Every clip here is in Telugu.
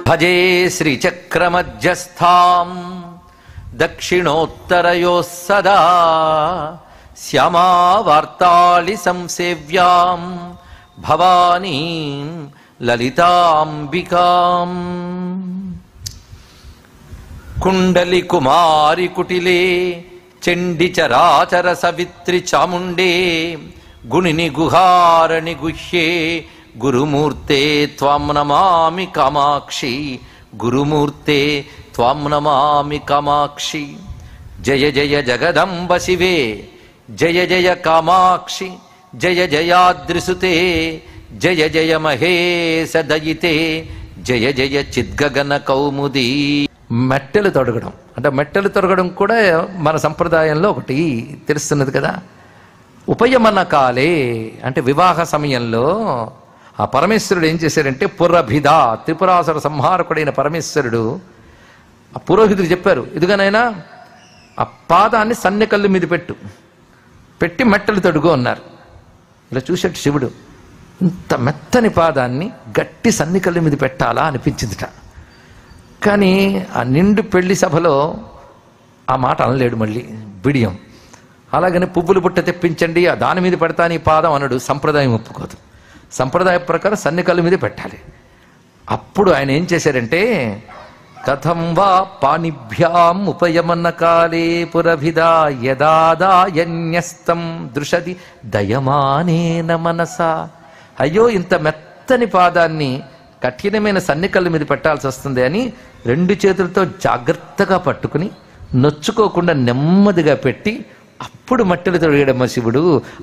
భజే శ్రీచక్రమధ్యస్థాం దక్షిణోత్తరయోః సదా శ్యామావార్తాళి సంసేవ్యాం భవానీం లలితాంబికాం. కుండలి కుమారి కుటిలే చండి చరాచర సవిత్రి చాముండే గుణిని గుహారణి గుహ్యే గురుమూర్తే త్వాం నమామి కామాక్షి. గురుమూర్తే త్వాం నమామి కామాక్షి. జయ జయ జగదంబ శివే జయ జయ కామాక్షి. జయ జయాద్రిసుతే జయ జయ మహేశ దయితే జయ జయ చిద్గగన కౌముదీ. మెట్టెలు తొడగడం అంటే మెట్టెలు తొడగడం కూడా మన సంప్రదాయంలో ఒకటి తెలుస్తున్నది కదా. ఉపయమన కాలే అంటే వివాహ సమయంలో ఆ పరమేశ్వరుడు ఏం చేశారంటే పురభిద త్రిపురాసుర సంహారకుడైన పరమేశ్వరుడు ఆ పురోహితుడు చెప్పారు, ఇదిగానైనా ఆ పాదాన్ని సన్నెకల్లు మీద పెట్టి మెట్టలు తొడుగు అన్నారు. ఇలా చూసేట్టు శివుడు ఇంత మెత్తని పాదాన్ని గట్టి సన్నికల్లు మీద పెట్టాలా అనిపించిందిట. కానీ ఆ నిండు పెళ్లి సభలో ఆ మాట అనలేడు, మళ్ళీ బిడియం. అలాగని పువ్వులు బుట్ట తెప్పించండి దాని మీద పెడతాను ఈ పాదం అనడు, సంప్రదాయం ఒప్పుకోదు. సంప్రదాయ ప్రకారం సన్నికల్లు మీద పెట్టాలి. అప్పుడు ఆయన ఏం చేశారంటే కథం వా పాణిభ్యాం ఉపయమన కాలే పురభిదా యదాదాయన్యస్తం దృశది దయమానేన మనసా. అయ్యో ఇంత మెత్తని పాదాన్ని కఠినమైన సన్నికల్లు మీద పెట్టాల్సి వస్తుంది అని రెండు చేతులతో జాగ్రత్తగా పట్టుకుని నొచ్చుకోకుండా నెమ్మదిగా పెట్టి అప్పుడు మట్టెలు తొడిగడమ్మ శివుడు.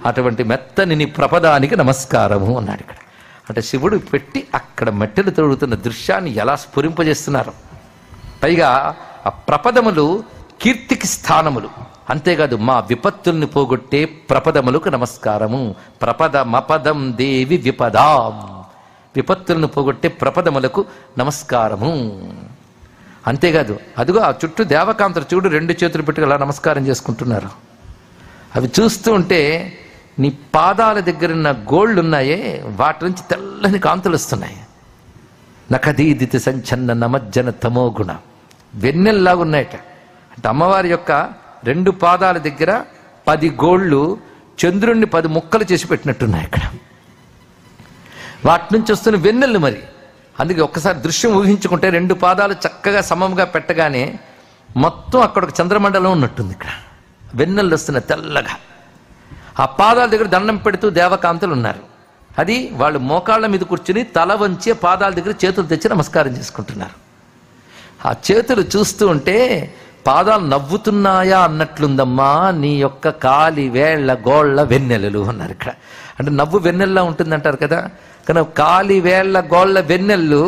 అటువంటి మెత్తని నీ ప్రపదానికి నమస్కారము అన్నాడు ఇక్కడ. అంటే శివుడు పెట్టి అక్కడ మట్టెలు తొడుగుతున్న దృశ్యాన్ని ఎలా స్ఫురింపజేస్తున్నారు. పైగా ఆ ప్రపదములు కీర్తికి స్థానములు. అంతేకాదు మా విపత్తుల్ని పోగొట్టే ప్రపదములకు నమస్కారము. ప్రపదమపదం దేవి విపదాం, విపత్తులను పోగొట్టే ప్రపదములకు నమస్కారము. అంతేకాదు అదిగో ఆ చుట్టూ దేవకాంతలు చూడు రెండు చేతులు పెట్టుకు అలా నమస్కారం చేసుకుంటున్నారు. అవి చూస్తూ ఉంటే నీ పాదాల దగ్గరున్న గోళ్ళు ఉన్నాయే వాటి నుంచి తెల్లని కాంతులు వస్తున్నాయి. నఖదీదితి సంచన్న నమజ్జన తమో గుణ వెన్నెల్లాగా ఉన్నాయట. అంటే అమ్మవారి యొక్క రెండు పాదాల దగ్గర 10 గోళ్ళు చంద్రుణ్ణి 10 ముక్కలు చేసి పెట్టినట్టున్నాయి ఇక్కడ. వాటి నుంచి వస్తున్న వెన్నెల్లు మరి. అందుకే ఒక్కసారి దృశ్యం ఊహించుకుంటే రెండు పాదాలు చక్కగా సమముగా పెట్టగానే మొత్తం అక్కడ ఒక చంద్రమండలం ఉన్నట్టుంది. ఇక్కడ వెన్నెల్లు వస్తున్న తెల్లగా. ఆ పాదాల దగ్గర దండం పెడుతూ దేవకాంతులు ఉన్నారు. అది వాళ్ళు మోకాళ్ళ మీద కూర్చుని తల వంచి పాదాల దగ్గర చేతులు తెచ్చి నమస్కారం చేసుకుంటున్నారు. ఆ చేతులు చూస్తూ ఉంటే పాదాలు నవ్వుతున్నాయా అన్నట్లుందమ్మా నీ యొక్క కాలి వేళ్ల గోళ్ల వెన్నెలలు అన్నారు ఇక్కడ. అంటే నవ్వు వెన్నెల్లా ఉంటుందంటారు కదా, కానీ కాలి వేళ్ల గోళ్ల వెన్నెల్లు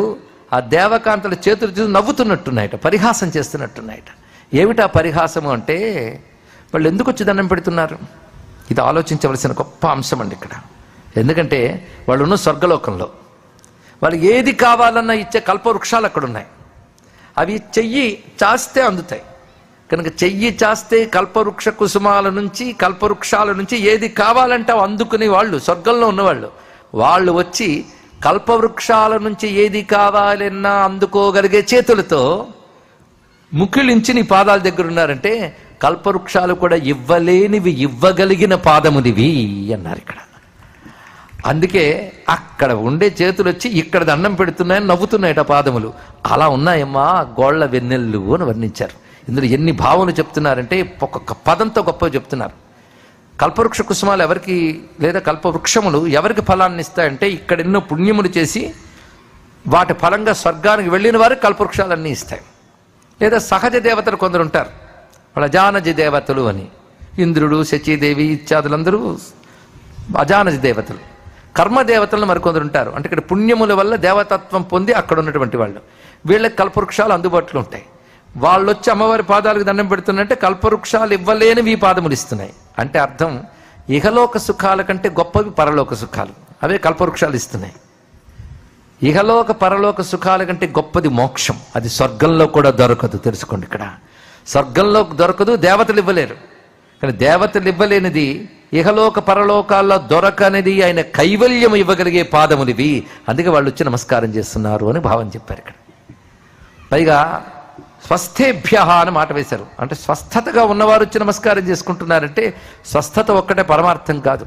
ఆ దేవకాంతల చేతులు చూసి నవ్వుతున్నట్టున్నాయట, పరిహాసం చేస్తున్నట్టున్నాయట. ఏమిటా పరిహాసము అంటే వాళ్ళు ఎందుకు వచ్చి దండం పెడుతున్నారు? ఇది ఆలోచించవలసిన గొప్ప అంశం అండి ఇక్కడ. ఎందుకంటే వాళ్ళు ఉన్న స్వర్గలోకంలో వాళ్ళు ఏది కావాలన్నా ఇచ్చే కల్పవృక్షాలు అక్కడ ఉన్నాయి. అవి చెయ్యి చాస్తే అందుతాయి కనుక చెయ్యి చాస్తే కల్పవృక్ష కుసుమాల నుంచి కల్పవృక్షాల నుంచి ఏది కావాలంటే అవి అందుకునే వాళ్ళు స్వర్గంలో ఉన్నవాళ్ళు. వాళ్ళు వచ్చి కల్పవృక్షాల నుంచి ఏది కావాలన్నా అందుకోగలిగే చేతులతో ముకిలించి నీ పాదాల దగ్గర ఉన్నారంటే కల్పవృక్షాలు కూడా ఇవ్వలేనివి ఇవ్వగలిగిన పాదమునివి అన్నారు ఇక్కడ. అందుకే అక్కడ ఉండే చేతులు వచ్చి ఇక్కడ దండం పెడుతున్నాయని నవ్వుతున్నాయట పాదములు. అలా ఉన్నాయమ్మా గోళ్ల వెన్నెల్లు అని వర్ణించారు. ఇందులో ఎన్ని భావనలు చెప్తున్నారంటే ఒక్కొక్క పదంతో గొప్ప చెప్తున్నారు. కల్పవృక్ష కుసుమాలు ఎవరికి లేదా కల్పవృక్షములు ఎవరికి ఫలాన్ని ఇస్తాయంటే ఇక్కడ ఎన్నో పుణ్యములు చేసి వాటి ఫలంగా స్వర్గానికి వెళ్ళిన వారికి కల్పవృక్షాలన్నీ ఇస్తాయి. లేదా సహజ దేవతలు కొందరు ఉంటారు, వాళ్ళ అజానజ దేవతలు అని. ఇంద్రుడు శచీదేవి ఇత్యాదులందరూ అజానజ దేవతలు. కర్మదేవతలను మరికొందరు ఉంటారు, అంటే ఇక్కడ పుణ్యముల వల్ల దేవతత్వం పొంది అక్కడ ఉన్నటువంటి వాళ్ళు. వీళ్ళకి కల్పవృక్షాలు అందుబాటులో ఉంటాయి. వాళ్ళు వచ్చి అమ్మవారి పాదాలకు దండం పెడుతున్నట్టే కల్పవృక్షాలు ఇవ్వలేనివి ఈ పాదములు ఇస్తున్నాయి. అంటే అర్థం ఇహలోక సుఖాల కంటే గొప్పవి పరలోక సుఖాలు, అవే కల్పవృక్షాలు ఇస్తున్నాయి. ఇహలోక పరలోక సుఖాల కంటే గొప్పది మోక్షం. అది స్వర్గంలో కూడా దొరకదు, తెలుసుకోండి. ఇక్కడ స్వర్గంలో దొరకదు, దేవతలు ఇవ్వలేరు. కానీ దేవతలు ఇవ్వలేనిది ఇహలోక పరలోకాల్లో దొరకనిది ఆయన కైవల్యం ఇవ్వగలిగే పాదములివి. అందుకే వాళ్ళు వచ్చి నమస్కారం చేస్తున్నారు అని భావం చెప్పారు ఇక్కడ. పైగా స్వస్థేభ్య అని మాట వేశారు. అంటే స్వస్థతగా ఉన్నవారు వచ్చి నమస్కారం చేసుకుంటున్నారంటే స్వస్థత ఒక్కటే పరమార్థం కాదు.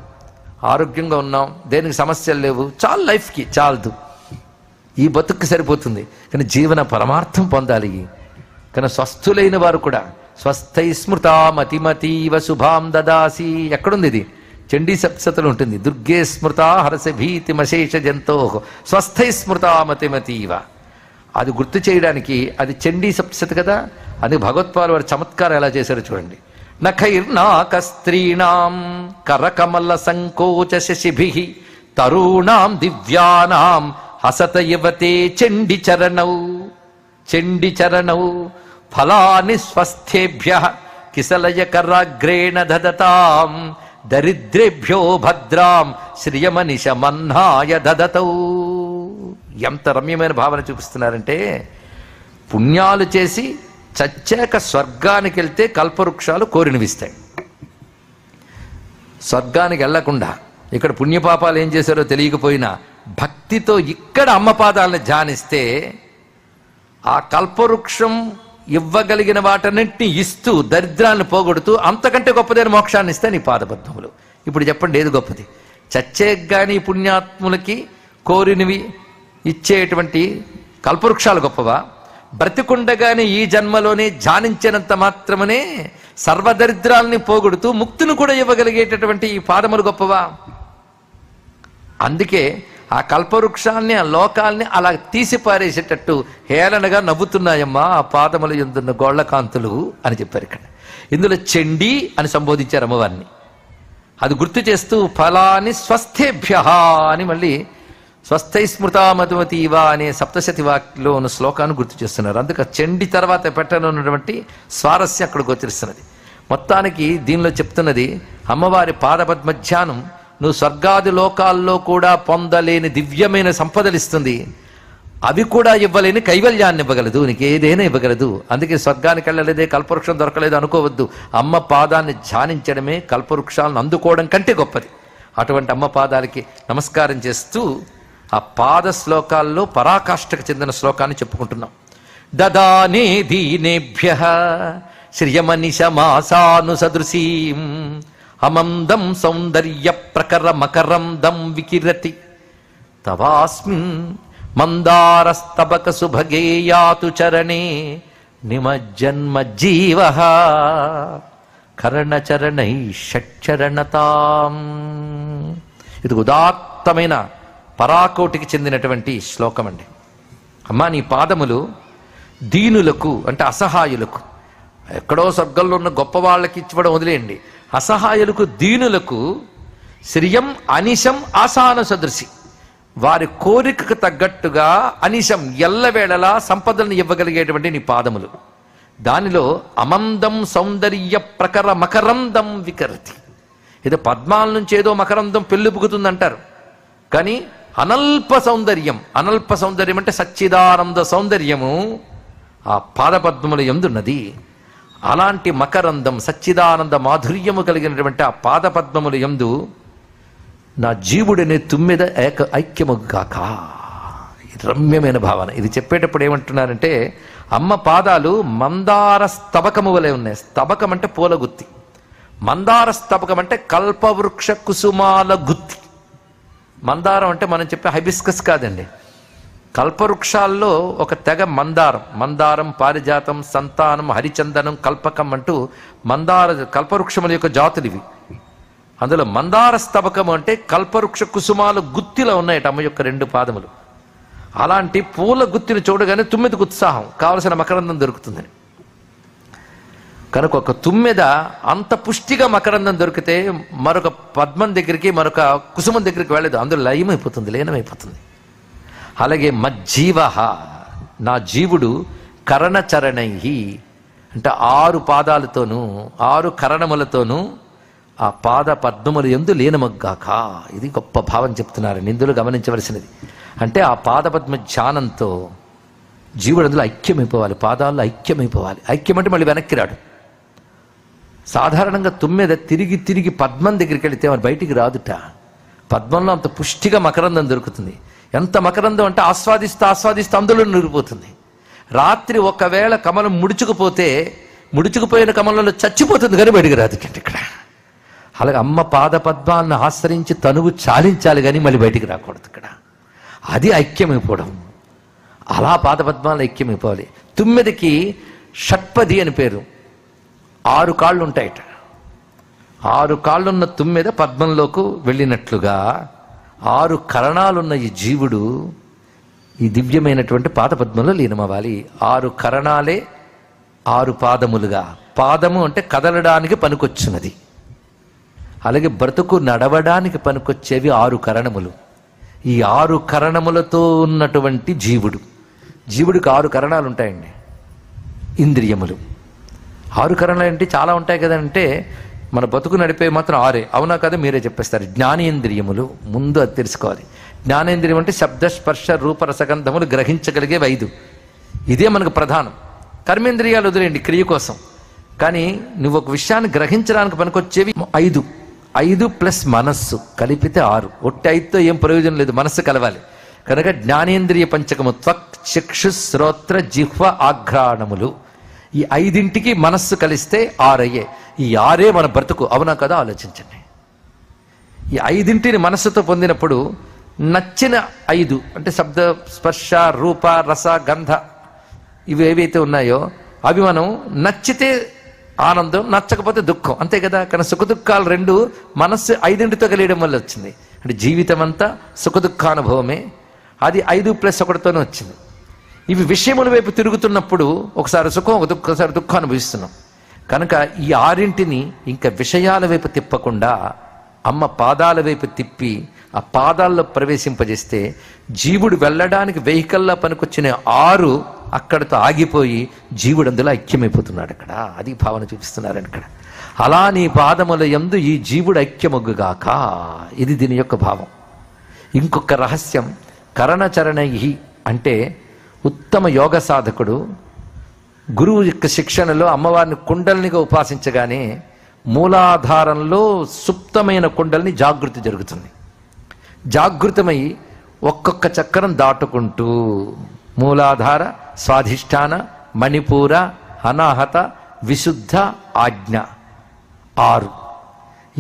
ఆరోగ్యంగా ఉన్నాం, దేనికి సమస్యలు లేవు, చాలు, లైఫ్కి చాలదు, ఈ బతుక్కి సరిపోతుంది, కానీ జీవన పరమార్థం పొందాలి. కానీ స్వస్థులైన వారు కూడా స్వస్థై స్మృతా మతిమతీవ శుభాం దదాసి, ఎక్కడుంది ఇది? చండీ సప్తశతిలో ఉంటుంది. దుర్గే స్మృతా హరసి భీతిమశేష జంతో స్వస్థై స్మృతా మతిమతీవ. అది గుర్తు చేయడానికి అది చండీ సప్తశతి కదా. అది భగవత్పాల్ వారి చమత్కారం ఎలా చేశారో చూడండి. నఖైర్నాక స్త్రీణాం కరకమల సంకోచ శశిభిః తరుణాం దివ్యానాం హసత యువతే చండి చరణౌ చండి చరణౌ ఫలాని స్వస్థేభ్యః కిసలయ కరాగ్రేణ దదతాం దరిద్రేభ్యో భద్రాం శ్రియమనిశమన్నాయ దదతౌ. ఎంత రమ్యమైన భావన చూపిస్తున్నారంటే, పుణ్యాలు చేసి చచ్చాక స్వర్గానికి వెళ్తే కల్పవృక్షాలు కోరినవిస్తాయి. స్వర్గానికి వెళ్లకుండా ఇక్కడ పుణ్యపాపాలు ఏం చేశారో తెలియకపోయినా భక్తితో ఇక్కడ అమ్మ పాదాలను ధ్యానిస్తే ఆ కల్పవృక్షం ఇవ్వగలిగిన వాటన్నింటినీ ఇస్తూ దరిద్రాన్ని పోగొడుతూ అంతకంటే గొప్పదైన మోక్షాన్ని ఇస్తే నీ పాదపద్మములు. ఇప్పుడు చెప్పండి, ఏది గొప్పది? చచ్చేకి గాని పుణ్యాత్ములకి కోరినవి ఇచ్చేటువంటి కల్పవృక్షాలు గొప్పవా? బ్రతికుండగానే ఈ జన్మలోనే ధ్యానించినంత మాత్రమనే సర్వదరిద్రాలని పోగొడుతూ ముక్తిని కూడా ఇవ్వగలిగేటటువంటి ఈ పాదములు గొప్పవా? అందుకే ఆ కల్పవృక్షాన్ని, ఆ లోకాల్ని అలా తీసి పారేసేటట్టు హేళనగా నవ్వుతున్నాయమ్మా ఆ పాదములు ఎందున్న గోళ్లకాంతులు అని చెప్పారు ఇక్కడ. ఇందులో చండీ అని సంబోధించారు అమ్మవారిని. అది గుర్తు చేస్తూ ఫలాని స్వస్థేభ్య అని మళ్ళీ స్వస్థై స్మృతా మధుమతీవా అనే సప్తశతి వాక్లో ఉన్న శ్లోకాన్ని గుర్తు చేస్తున్నారు. అందుకే చండి తర్వాత పెట్టనున్నటువంటి స్వారస్యం అక్కడ గోచరిస్తున్నది. మొత్తానికి దీనిలో చెప్తున్నది అమ్మవారి పాదపద్మ ధ్యానం నువ్వు స్వర్గాది లోకాల్లో కూడా పొందలేని దివ్యమైన సంపదలు ఇస్తుంది. అవి కూడా ఇవ్వలేని కైవల్యాన్ని ఇవ్వగలదు, నీకు ఏదైనా ఇవ్వగలదు. అందుకే స్వర్గానికి వెళ్ళలేదే, కల్పవృక్షం దొరకలేదు అనుకోవద్దు. అమ్మ పాదాన్ని ధ్యానించడమే కల్పవృక్షాలను అందుకోవడం కంటే గొప్పది. అటువంటి అమ్మ పాదాలకి నమస్కారం చేస్తూ ఆ పాద శ్లోకాల్లో పరాకాష్ఠకు చెందిన శ్లోకాన్ని చెప్పుకుంటున్నాం. దదానే దీనేభ్యః శ్రియమనిశమాసాను సదృశీం అమందం సౌందర్య ప్రకర మకరందం వికిరతి తవాస్మిన్ మందారస్తబక సుభగే యాతు చరణే నిమజ్జన్మ జీవః కర్ణచరణై షట్చరణతాం. ఇది ఉదాత్తమైన పరాకోటికి చెందినటువంటి శ్లోకం అండి. అమ్మా, నీ పాదములు దీనులకు అంటే అసహాయులకు, ఎక్కడో స్వర్గంలో ఉన్న గొప్ప వాళ్ళకి ఇచ్చివ్వడం వదిలేయండి, అసహాయులకు దీనులకు శ్రియం అనిశం ఆసాన సదృశి, వారి కోరికకు తగ్గట్టుగా అనిశం ఎల్లవేళలా సంపదలను ఇవ్వగలిగేటువంటి నీ పాదములు. దానిలో అమందం సౌందర్య ప్రకర మకరందం వికరతి. ఏదో పద్మాల నుంచి ఏదో మకరందం పెళ్ళిపుకుతుందంటారు, కానీ అనల్ప సౌందర్యం, అనల్ప సౌందర్యం అంటే సచ్చిదానంద సౌందర్యము ఆ పాదపద్మముల యందున్నది. అలాంటి మకరందం సచ్చిదానంద మాధుర్యము కలిగినటువంటి ఆ పాదపద్మముల యందు నా జీవుడనే తుమ్మెద ఐక్యముగాక. రమ్యమైన భావన. ఇది చెప్పేటప్పుడు ఏమంటున్నారంటే, అమ్మ పాదాలు మందార స్తబకము వలె ఉన్నాయి. స్తబకం అంటే పూల గుత్తి, మందార స్తబకం అంటే కల్పవృక్ష కుసుమాల గుత్తి. మందారం అంటే మనం చెప్పే హైబిస్కస్ కాదండి. కల్పవృక్షాల్లో ఒక తెగ మందారం, మందారం, పారిజాతం, సంతానం, హరిచందనం, కల్పకం అంటూ కల్పవృక్షముల యొక్క జాతులు ఇవి. అందులో మందార స్తబకము అంటే కల్పవృక్ష కుసుమాలు గుత్తిలో ఉన్నాయట అమ్మ యొక్క రెండు పాదములు. అలాంటి పూల గుత్తిని చూడగానే తుమ్మెదకు ఉత్సాహం, కావలసిన మకరందం దొరుకుతుందని. కనుక ఒక తుమ్మెద అంత పుష్టిగా మకరందం దొరికితే మరొక పద్మం దగ్గరికి, మరొక కుసుమం దగ్గరికి వెళ్ళదు, అందులో లయమైపోతుంది, లీనమైపోతుంది. అలాగే మజ్జీవ, నా జీవుడు కరణచరణై అంటే 6 పాదాలతోనూ 6 కరణములతోనూ ఆ పాద పద్మములు యందు లీనమగ్గాక. ఇది గొప్ప భావం చెప్తున్నారు. ఇందులో గమనించవలసినది అంటే ఆ పాదపద్మ ధ్యానంతో జీవుడు అందులో ఐక్యమైపోవాలి, పాదాల్లో ఐక్యమైపోవాలి. ఐక్యం అంటే మళ్ళీ వెనక్కి రాడు. సాధారణంగా తుమ్మెద తిరిగి తిరిగి పద్మం దగ్గరికి వెళితే మరి బయటికి రాదుట. పద్మంలో అంత పుష్టిగా మకరందం దొరుకుతుంది. ఎంత మకరందం అంటే ఆస్వాదిస్తూ ఆస్వాదిస్తూ అందులో నిరిగిపోతుంది. రాత్రి ఒకవేళ కమలం ముడుచుకుపోయిన కమలంలో చచ్చిపోతుంది కానీ బయటికి రాదు ఇక్కడ. అలాగే అమ్మ పాద పద్మాలను ఆశ్రయించి తనువు చాలించాలి కానీ మళ్ళీ బయటికి రాకూడదు ఇక్కడ. అది ఐక్యమైపోవడం. అలా పాద పద్మాలను ఐక్యమైపోవాలి. తుమ్మెదకి షట్పది అని పేరు. 6 కాళ్ళు ఉంటాయట. 6 కాళ్ళున్న తుమ్మెద పద్మంలోకి వెళ్ళినట్లుగా 6 కరణాలున్న ఈ జీవుడు ఈ దివ్యమైనటువంటి పాద పద్మంలో లీనమవ్వాలి. 6 కరణాలే 6 పాదములుగా. పాదము అంటే కదలడానికి పనికొచ్చినది. అలాగే బ్రతుకు నడవడానికి పనికొచ్చేవి 6 కరణములు. ఈ 6 కరణములతో ఉన్నటువంటి జీవుడికి 6 కరణాలు ఉంటాయండి. ఇంద్రియములు 6 కరణాలు అంటే చాలా ఉంటాయి కదంటే మన బతుకు నడిపే మాత్రం 6. అవునా కదా? మీరే చెప్పేస్తారు. జ్ఞానేంద్రియములు ముందు అది తెలుసుకోవాలి. జ్ఞానేంద్రియం అంటే శబ్ద స్పర్శ రూప రసగంధములు గ్రహించగలిగేవి 5. ఇదే మనకు ప్రధానం. కర్మేంద్రియాలు వదిలేండి క్రియ కోసం. కానీ నువ్వు ఒక విషయాన్ని గ్రహించడానికి పనికొచ్చేవి 5. 5 ప్లస్ మనస్సు కలిపితే 6. ఒట్టి 5తో ఏం ప్రయోజనం లేదు, మనస్సు కలవాలి. కనుక జ్ఞానేంద్రియ పంచకము త్వక్ చక్షు శ్రోత్ర జిహ్వ ఆఘ్రాణములు, ఈ 5ంటికి మనస్సు కలిస్తే 6 అయ్యే. ఈ 6 మన బ్రతుకు. అవునా కదా? ఆలోచించండి. ఈ 5ంటిని మనస్సుతో పొందినప్పుడు నచ్చిన 5 అంటే శబ్ద స్పర్శ రూప రస గంధ ఇవి ఏవైతే ఉన్నాయో అవి మనం నచ్చితే ఆనందం, నచ్చకపోతే దుఃఖం. అంతే కదా? కానీ సుఖ దుఃఖాలు 2 మనస్సు 5ంటితో కలియడం వల్ల వచ్చింది. అంటే జీవితం అంతా సుఖ దుఃఖానుభవమే. అది 5 ప్లస్ 1తోనే వచ్చింది. ఇవి విషయముల వైపు తిరుగుతున్నప్పుడు ఒకసారి సుఖం ఒకసారి దుఃఖం అనుభవిస్తున్నాం. కనుక ఈ 6ంటిని ఇంకా విషయాల వైపు తిప్పకుండా అమ్మ పాదాల వైపు తిప్పి ఆ పాదాల్లో ప్రవేశింపజేస్తే జీవుడు వెళ్ళడానికి వెహికల్లా పనికొచ్చిన 6 అక్కడితో ఆగిపోయి జీవుడు అందులో ఐక్యమైపోతున్నాడు. అక్కడ అది భావన చూపిస్తున్నారని ఇక్కడ. అలా నీ పాదముల యందు ఈ జీవుడు ఐక్యమొగ్గుగాక. ఇది దీని యొక్క భావం. ఇంకొక రహస్యం, కరణచరణై అంటే ఉత్తమ యోగ సాధకుడు గురువు యొక్క శిక్షణలో అమ్మవారిని కుండలినిగా ఉపాసించగానే మూలాధారంలో సుప్తమైన కుండలిని జాగృతి జరుగుతుంది. జాగృతమై ఒక్కొక్క చక్రం దాటుకుంటూ మూలాధార, స్వాధిష్టాన, మణిపూర, అనాహత, విశుద్ధ, ఆజ్ఞ 6.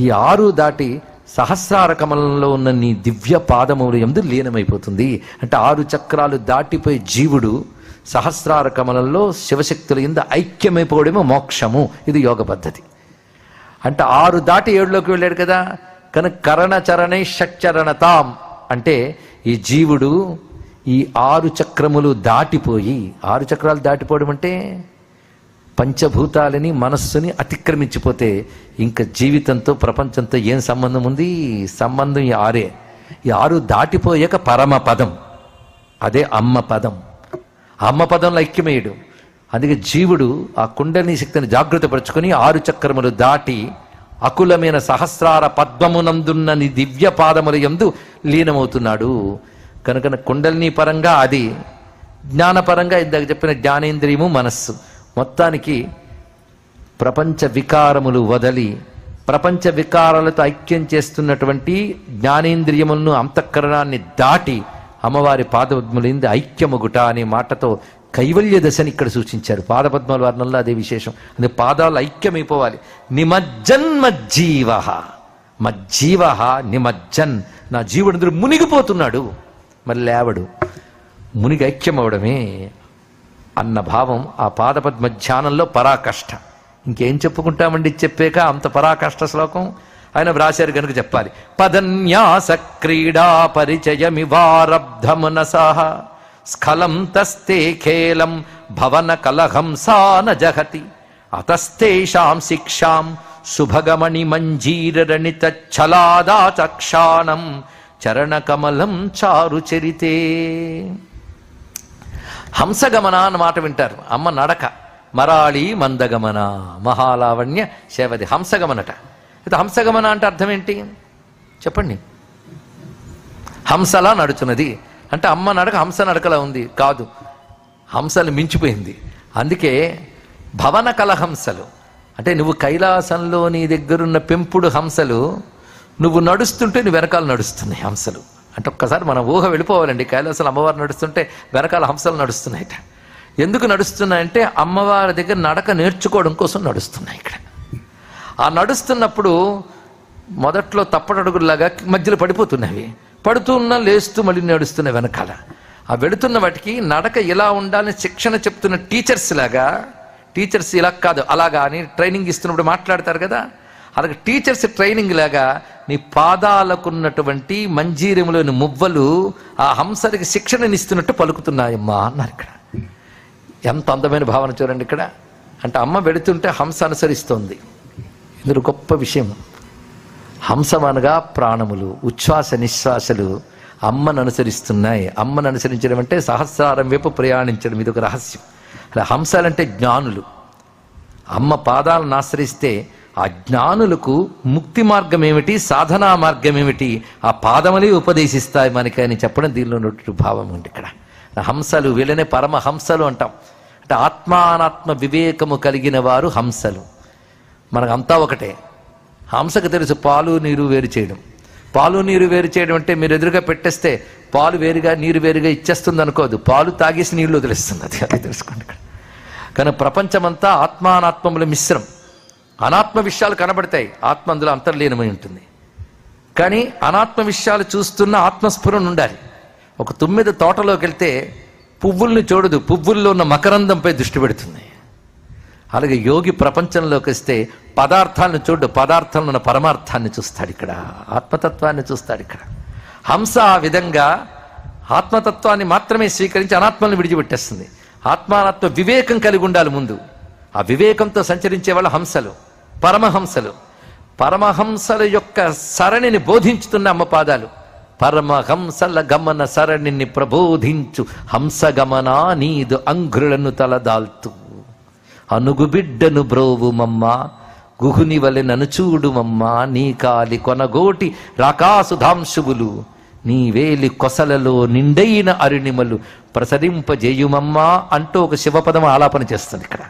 ఈ 6 దాటి సహస్రార కమలంలో ఉన్న నీ దివ్య పాదముల యందు లీనమైపోతుంది. అంటే 6 చక్రాలు దాటిపోయి జీవుడు సహస్రార కమలంలో శివశక్తుల యందు ఐక్యమైపోవడమే మోక్షము. ఇది యోగ పద్ధతి. అంటే 6 దాటి 7లోకి వెళ్ళాడు కదా. కనుక కరణచరణై షట్చరణతాం అంటే ఈ జీవుడు ఈ 6 చక్రములు దాటిపోయి, 6 చక్రాలు దాటిపోవడం అంటే పంచభూతాలని మనస్సుని అతిక్రమించిపోతే ఇంకా జీవితంతో ప్రపంచంతో ఏం సంబంధం ఉంది? సంబంధం ఈ 6. ఈ 6 దాటిపోయాక పరమ పదం, అదే అమ్మ పదం. అమ్మ పదంలో ఐక్యమయ్యడు. అందుకే జీవుడు ఆ కుండలిని శక్తిని జాగృతపరుచుకొని 6 చక్రములు దాటి అకులమైన సహస్రార పద్మమునందున్న నీ దివ్య పాదముల యందు లీనమవుతున్నాడు. కనుక కుండలిని పరంగా అది, జ్ఞానపరంగా ఇందాక చెప్పిన జ్ఞానేంద్రియము మనస్సు. మొత్తానికి ప్రపంచ వికారములు వదలి ప్రపంచ వికారాలతో ఐక్యం చేస్తున్నటువంటి జ్ఞానేంద్రియములను అంతఃకరణాన్ని దాటి అమ్మవారి పాదపద్మలింది ఐక్యముగుట అనే మాటతో కైవల్య దశని ఇక్కడ సూచించారు. పాదపద్మాల వర్ణంలో అదే విశేషం. అందుకే పాదాలు ఐక్యమైపోవాలి. నిమజ్జన్మజ్జీవ, మజ్జీవ నిమజ్జన్, నా జీవుడు అందరూ మునిగిపోతున్నాడు, మరి లేవడు, మునిగి ఐక్యం అవడమే అన్న భావం ఆ పాదపద్మ ధ్యానంలో పరాకష్ట. ఇంకేం చెప్పుకుంటామండి చెప్పాక అంత పరాకష్ట శ్లోకం ఆయన వ్రాశారు కనుక చెప్పాలి. పదన్యాస క్రీడా పరిచయమివారబ్ధమునసః స్ఖలం తస్తే ఖేలం భవన కలహంసాన జహతి అతస్తేషాం శిక్షాం సుభగమణి మంజీరరణిత ఛలాదాచక్షాణం చరణకమలం చారు చరితే. హంసగమన అన్న మాట వింటారు. అమ్మ నడక మరాళి మందగమన మహాలావణ్య శేవది హంసగమనట. అయితే హంసగమన అంటే అర్థం ఏంటి చెప్పండి? హంసలా నడుచున్నది అంటే అమ్మ నడక హంస నడకలా ఉంది కాదు, హంసలు మించిపోయింది. అందుకే భవన కలహంసలు అంటే నువ్వు కైలాసంలో నీ దగ్గరున్న పెంపుడు హంసలు నువ్వు నడుస్తుంటే నీ వెనకాల నడుస్తున్నాయి హంసలు. అంటే ఒక్కసారి మన ఊహ వెళ్ళిపోవాలండి. కైలాసంలో అమ్మవారు నడుస్తుంటే వెనకాల హంసలు నడుస్తున్నాయట. ఎందుకు నడుస్తున్నాయంటే అమ్మవారి దగ్గర నడక నేర్చుకోవడం కోసం నడుస్తున్నాయి. ఇక్కడ ఆ నడుస్తున్నప్పుడు మొదట్లో తప్పటడుగులాగా మధ్యలో పడిపోతున్నవి, పడుతున్నా లేస్తూ మళ్ళీ నడుస్తున్న వెనకాల. ఆ వెళుతున్న వాటికి నడక ఇలా ఉండాలని శిక్షణ చెప్తున్న టీచర్స్ లాగా, టీచర్స్ ఇలా కాదు అలాగా అని ట్రైనింగ్ ఇస్తున్నప్పుడు మాట్లాడతారు కదా, అలాగే టీచర్స్ ట్రైనింగ్ లాగా నీ పాదాలకున్నటువంటి మంజీరములోని మువ్వలు ఆ హంసలకి శిక్షణనిస్తున్నట్టు పలుకుతున్నాయమ్మా అన్నారు. ఇక్కడ ఎంత అందమైన భావన చూడండి. ఇక్కడ అంటే అమ్మ వెళుతుంటే హంస అనుసరిస్తోంది. ఇందులో గొప్ప విషయం, హంసమనగా ప్రాణములు, ఉచ్ఛ్వాస నిశ్వాసలు అమ్మను అనుసరిస్తున్నాయి. అమ్మను అనుసరించడం అంటే సహస్రారం వైపు ప్రయాణించడం, ఇది ఒక రహస్యం. అలా హంసలంటే జ్ఞానులు. అమ్మ పాదాలను ఆశ్రయిస్తే ఆ జ్ఞానులకు ముక్తి మార్గం ఏమిటి, సాధనా మార్గం ఏమిటి, ఆ పాదములే ఉపదేశిస్తాయి మనకి అని చెప్పడం దీనిలో ఉన్నటువంటి భావం ఉంది. ఇక్కడ హంసలు, వీళ్ళనే పరమహంసలు అంటాం. అంటే ఆత్మానాత్మ వివేకము కలిగిన వారు హంసలు. మనకంతా ఒకటే. హంసకు తెలుసు పాలు నీరు వేరు చేయడం. పాలు నీరు వేరు చేయడం అంటే మీరు ఎదురుగా పెట్టేస్తే పాలు వేరుగా నీరు వేరుగా ఇచ్చేస్తుంది అనుకోదు, పాలు తాగేసి నీళ్లు వదిలేస్తుంది. అది తెలుసుకోండి. ఇక్కడ కానీ ప్రపంచమంతా ఆత్మానాత్మముల మిశ్రం. అనాత్మ విషయాలు కనబడతాయి, ఆత్మ అందులో అంతర్లీనమై ఉంటుంది. కానీ అనాత్మ విషయాలు చూస్తున్న ఆత్మస్ఫురణ ఉండాలి. ఒక తుమ్మిద తోటలోకి వెళ్తే పువ్వుల్ని చూడదు, పువ్వుల్లో ఉన్న మకరందంపై దృష్టి పెడుతుంది. అలాగే యోగి ప్రపంచంలోకి వస్తే పదార్థాలను చూడు, పదార్థంలో ఉన్న పరమార్థాన్ని చూస్తాడు. ఇక్కడ ఆత్మతత్వాన్ని చూస్తాడు. ఇక్కడ హంస ఆ విధంగా ఆత్మతత్వాన్ని మాత్రమే స్వీకరించి అనాత్మల్ని విడిచిపెట్టేస్తుంది. ఆత్మానాత్మ వివేకం కలిగి ఉండాలి ముందు. ఆ వివేకంతో సంచరించే వాళ్ళు హంసలు, పరమహంసలు. పరమహంసల యొక్క సరణిని బోధించుతున్న అమ్మ పాదాలు. పరమహంసల గమన సరణిని ప్రబోధించు హంసగమనా నీదు అంఘ్రులను తలదాల్తూ అనుగు బిడ్డను బ్రోవుమమ్మ గుహుని వలె నను చూడుమమ్మ నీ కాలి కొనగోటి రాకాసుధాంశువులు నీ వేలి కొసలలో నిండైన అరుణిమలు ప్రసరింపజేయుమమ్మా అంటూ ఒక శివపదం ఆలాపన చేస్తుంది. ఇక్కడ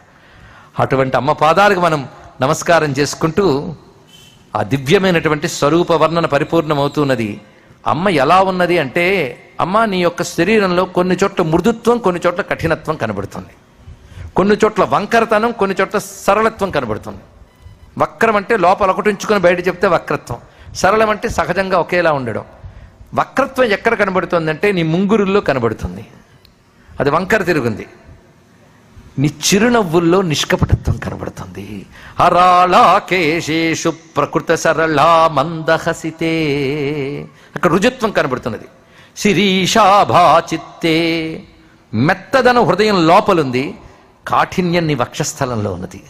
అటువంటి అమ్మ పాదాలకు మనం నమస్కారం చేసుకుంటూ ఆ దివ్యమైనటువంటి స్వరూప వర్ణన పరిపూర్ణమవుతున్నది. అమ్మ ఎలా ఉన్నది అంటే, అమ్మ నీ యొక్క శరీరంలో కొన్ని చోట్ల మృదుత్వం, కొన్ని చోట్ల కఠినత్వం కనబడుతుంది. కొన్ని చోట్ల వంకరతనం, కొన్ని చోట్ల సరళత్వం కనబడుతుంది. వక్రం అంటే లోపల ఒకటి ఉంచుకొని బయట చెప్తే వక్రత్వం, సరళం అంటే సహజంగా ఒకేలా ఉండడం. వక్రత్వం ఎక్కడ కనబడుతుంది అంటే నీ ముంగురుల్లో కనబడుతుంది, అది వంకర తిరుగుంది. నీ చిరునవ్వుల్లో నిష్కపటత్వం కనబడుతుంది. హరాళాకేశేషు ప్రకృత సరళా మందహసితే అక్కడ రుజుత్వం కనబడుతున్నది. శిరీషాభా చిత్తే మెత్తదనం హృదయం లోపలుంది, కాఠిన్యం నీ వక్షస్థలంలో ఉన్నది.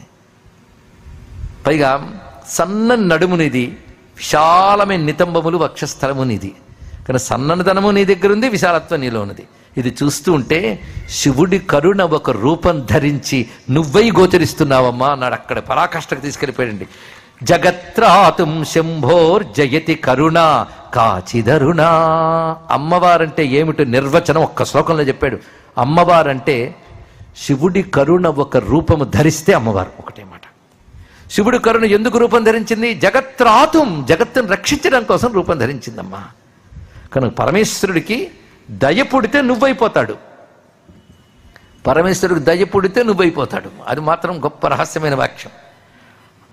పైగా సన్నని నడుమునిది, విశాలమైన నితంబములు వక్షస్థలమునిది. కానీ సన్ననిదనము నీ దగ్గర ఉంది, విశాలత్వం నీలో ఉన్నది. ఇది చూస్తూ ఉంటే శివుడి కరుణ ఒక రూపం ధరించి నువ్వై గోచరిస్తున్నావమ్మా అన్నాడు. అక్కడ పరాకాష్ఠకు తీసుకెళ్ళిపోయండి. జగత్రాతుం శంభోర్ జయతి కరుణ కాచిదరుణ. అమ్మవారంటే ఏమిటో నిర్వచనం ఒక్క శ్లోకంలో చెప్పాడు. అమ్మవారంటే శివుడి కరుణ ఒక రూపము ధరిస్తే అమ్మవారు. ఒకటే మాట. శివుడి కరుణ ఎందుకు రూపం ధరించింది? జగత్రాతుం, జగత్తును రక్షించడం కోసం రూపం ధరించిందమ్మా. కనుక పరమేశ్వరుడికి దయ పుడితే నువ్వైపోతాడు. పరమేశ్వరుడికి దయ పుడితే నువ్వైపోతాడు. అది మాత్రం గొప్ప రహస్యమైన వాక్యం.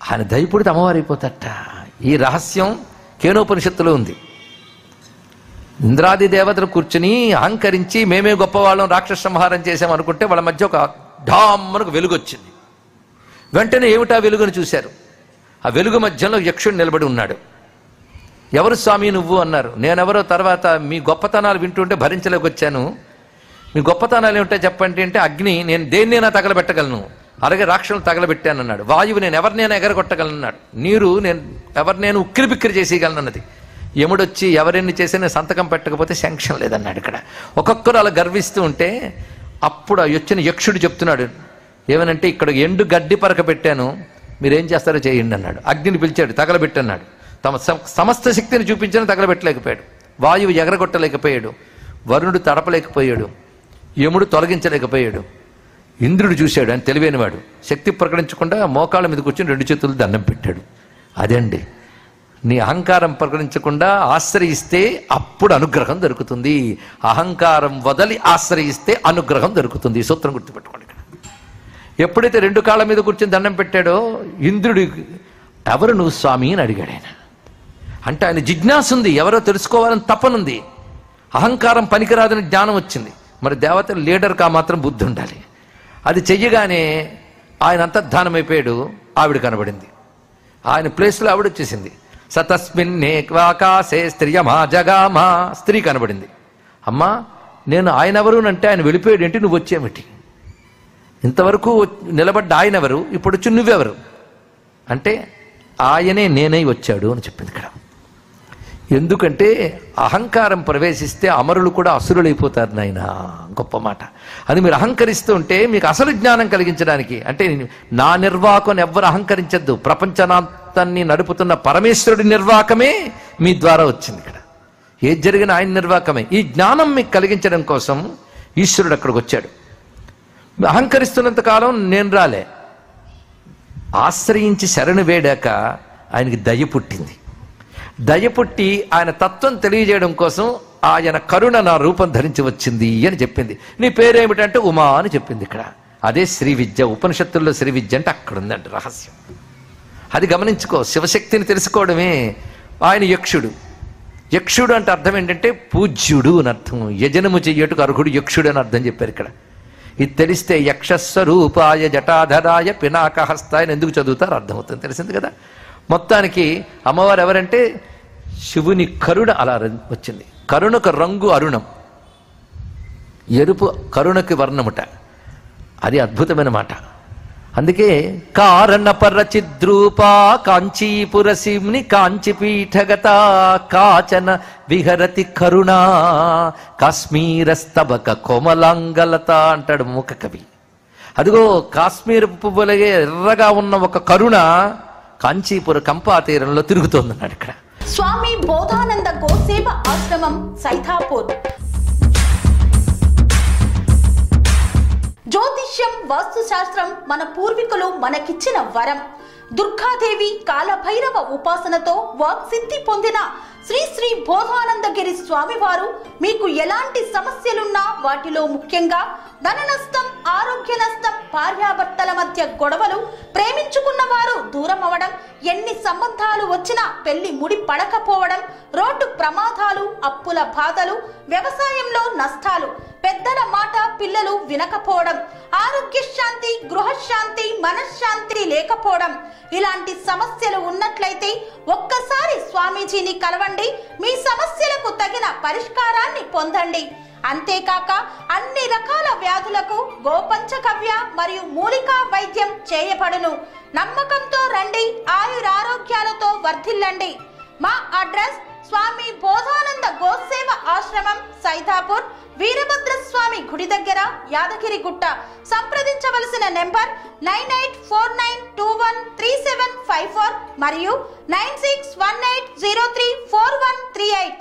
ఆయన దయ పుడితే అమ్మవారు అయిపోతాట. ఈ రహస్యం కేనోపనిషత్తులో ఉంది. ఇంద్రాది దేవతలు కూర్చుని అహంకరించి మేమే గొప్పవాళ్ళం, రాక్షస సంహారం చేసాం అనుకుంటే వాళ్ళ మధ్య ఒక ఢామ్మనకు వెలుగు వచ్చింది. వెంటనే ఏమిటా వెలుగును చూశారు. ఆ వెలుగు మధ్యలో యక్షుడు నిలబడి ఉన్నాడు. ఎవరు స్వామి నువ్వు అన్నారు. నేనెవరో తర్వాత మీ గొప్పతనాలు వింటుంటే భరించలేక వచ్చాను. మీ గొప్పతనాలు ఏమిటో చెప్పండి అంటే, అగ్ని నేను దేన్నైనా తగలబెట్టగలను, అలాగే రాక్షసులు తగలబెట్టాను అన్నాడు. వాయువు నేను ఎవరినైనా ఎగరగొట్టగలను అన్నాడు. నీరు నేను ఎవరినైనా ఉక్కిరి బిక్కిరి చేసేయగలను అన్నది. యముడొచ్చి ఎవరెన్ని చేసి నేను సంతకం పెట్టకపోతే శాంక్షన్ లేదన్నాడు. ఇక్కడ ఒక్కొక్కరు అలా గర్విస్తూ ఉంటే అప్పుడు వచ్చిన యక్షుడు చెప్తున్నాడు ఏమనంటే, ఇక్కడ ఎండు గడ్డి పరక పెట్టాను, మీరేం చేస్తారో చేయండి అన్నాడు. అగ్నిని పిలిచాడు, తగలబెట్టన్నాడు. తమ సమస్త శక్తిని చూపించిన తగలబెట్టలేకపోయాడు. వాయువు ఎగరగొట్టలేకపోయాడు, వరుణుడు తడపలేకపోయాడు, యముడు తొలగించలేకపోయాడు. ఇంద్రుడు చూశాడు, ఆయన తెలివైనవాడు, శక్తి ప్రకటించకుండా మోకాళ్ళ మీద కూర్చొని 2 చేతులు దండం పెట్టాడు. అదండి నీ అహంకారం ప్రకటించకుండా ఆశ్రయిస్తే అప్పుడు అనుగ్రహం దొరుకుతుంది. అహంకారం వదలి ఆశ్రయిస్తే అనుగ్రహం దొరుకుతుంది. సూత్రం గుర్తుపెట్టుకోండి. ఇక్కడ ఎప్పుడైతే 2 కాళ్ళ మీద కూర్చొని దండం పెట్టాడో ఇంద్రుడి ఎవరు నువ్వు స్వామి అని అడిగాడు ఆయన. అంటే ఆయన జిజ్ఞాస ఉంది, ఎవరో తెలుసుకోవాలని తపనుంది. అహంకారం పనికిరాదని జ్ఞానం వచ్చింది. మరి దేవతల లీడర్కి ఆ మాత్రం బుద్ధి ఉండాలి. అది చెయ్యగానే ఆయన అంతర్ధానమైపోయాడు. ఆవిడ కనబడింది. ఆయన ప్లేస్లో ఆవిడ వచ్చేసింది. సతస్మిన్నేక్వాకాశే స్త్రియమా జగామా, స్త్రీ కనబడింది. అమ్మా నేను ఆయన ఎవరు అంటే ఆయన వెళ్ళిపోయాడు ఏంటి, నువ్వు వచ్చేమిటి, ఇంతవరకు నిలబడ్డ ఆయన ఎవరు, ఇప్పుడు వచ్చి నువ్వెవరు అంటే ఆయనే నేనై వచ్చాడు అని చెప్పింది ఇక్కడ. ఎందుకంటే అహంకారం ప్రవేశిస్తే అమరులు కూడా అసురులైపోతారు నాయన. గొప్ప మాట. అది మీరు అహంకరిస్తూ ఉంటే మీకు అసలు జ్ఞానం కలిగించడానికి, అంటే నా నిర్వాకం ఎవ్వరు అహంకరించద్దు, ప్రపంచనాథాన్ని నడుపుతున్న పరమేశ్వరుడి నిర్వాకమే మీ ద్వారా వచ్చింది. ఇక్కడ ఏది జరిగిన ఆయన నిర్వాకమే. ఈ జ్ఞానం మీకు కలిగించడం కోసం ఈశ్వరుడు అక్కడికి వచ్చాడు. అహంకరిస్తున్నంత కాలం నేను రాలే. ఆశ్రయించి శరణు వేడాక ఆయనకి దయ పుట్టింది. దయ పుట్టి ఆయన తత్వం తెలియజేయడం కోసం ఆయన కరుణ నా రూపం ధరించి వచ్చింది అని చెప్పింది. నీ పేరేమిటంటే ఉమా అని చెప్పింది. ఇక్కడ అదే శ్రీ విద్య. ఉపనిషత్తుల్లో శ్రీ విద్య అంటే అక్కడ ఉందండి రహస్యం. అది గమనించుకో. శివశక్తిని తెలుసుకోవడమే. ఆయన యక్షుడు. యక్షుడు అంటే అర్థం ఏంటంటే పూజ్యుడు అని అర్థం. యజనము చెయ్యటుకు అర్హుడు యక్షుడు అని అర్థం చెప్పారు ఇక్కడ. ఇది తెలిస్తే యక్షస్వరూపాయ జటాధరాయ పినాకహస్తాయ అని ఎందుకు చదువుతారు అర్థమవుతుంది. తెలిసింది కదా. మొత్తానికి అమ్మవారు ఎవరంటే శివుని కరుణ అలా వచ్చింది. కరుణకు రంగు అరుణం, ఎరుపు కరుణకి వర్ణముట. అది అద్భుతమైన మాట. అందుకే కారణపరచిద్రూపా కాంచీపురసిమ్ని కాంచీపీఠగత కాచన విహరతి కరుణా కాశ్మీరస్తబక కోమలాంగలత అంటాడు మూక కవి. అదిగో కాశ్మీర పువ్వులగే ఎర్రగా ఉన్న ఒక కరుణ కాంచీపుర కంపా తీరంలో తిరుగుతోందన్నాడు ఇక్కడ. స్వామి బోధానంద గోసేవ ఆశ్రమం సైథాపూర్. జ్యోతిష్యం, వాస్తుశాస్త్రం మన పూర్వీకులు మనకిచ్చిన వరం. దుర్గాదేవి, కాలభైరవ ఉపాసనతో వాక్సిద్ధి పొందిన శ్రీ శ్రీ బోధానందగిరి స్వామివారు మీకు ఎలాంటి సమస్యలున్నా, వాటిలో ముఖ్యంగా ధన నష్టం, ఆరోగ్య నష్టం, భార్యాభర్తల మధ్య గొడవలు, ప్రేమించుకున్న వారు దూరం అవడం, ఎన్ని సంబంధాలు వచ్చినా పెళ్లి ముడి పడకపోవడం, రోడ్డు ప్రమాదాలు, అప్పుల బాధలు, వ్యవసాయంలో నష్టాలు, పెద్దల మాట పిల్లలు వినకపోవడం, ఆరోగ్య శాంతి, గృహశాంతి, మనశ్శాంతి లేకపోవడం, ఇలాంటి సమస్యలు ఉన్నట్లయితే ఒక్కసారి స్వామీజీని కలవండి. మీ సమస్యలకు తగిన పరిష్కారాన్ని పొందండి. అంతేకాక అన్ని రకాల వ్యాధులకు గోపంచకవ్య మరియు మూలికా వైద్యం చేయబడును. నమ్మకంతో రండి, ఆయురారోగ్యాలతో వర్ధిల్లండి. మా అడ్రస్ స్వామి బోధానంద గోసేవ ఆశ్రమం సైథాపూర్, వీరభద్రస్వామి గుడి దగ్గర, యాదగిరిగుట్ట. సంప్రదించవలసిన నెంబర్ 9849213754 మరియు 9618034138.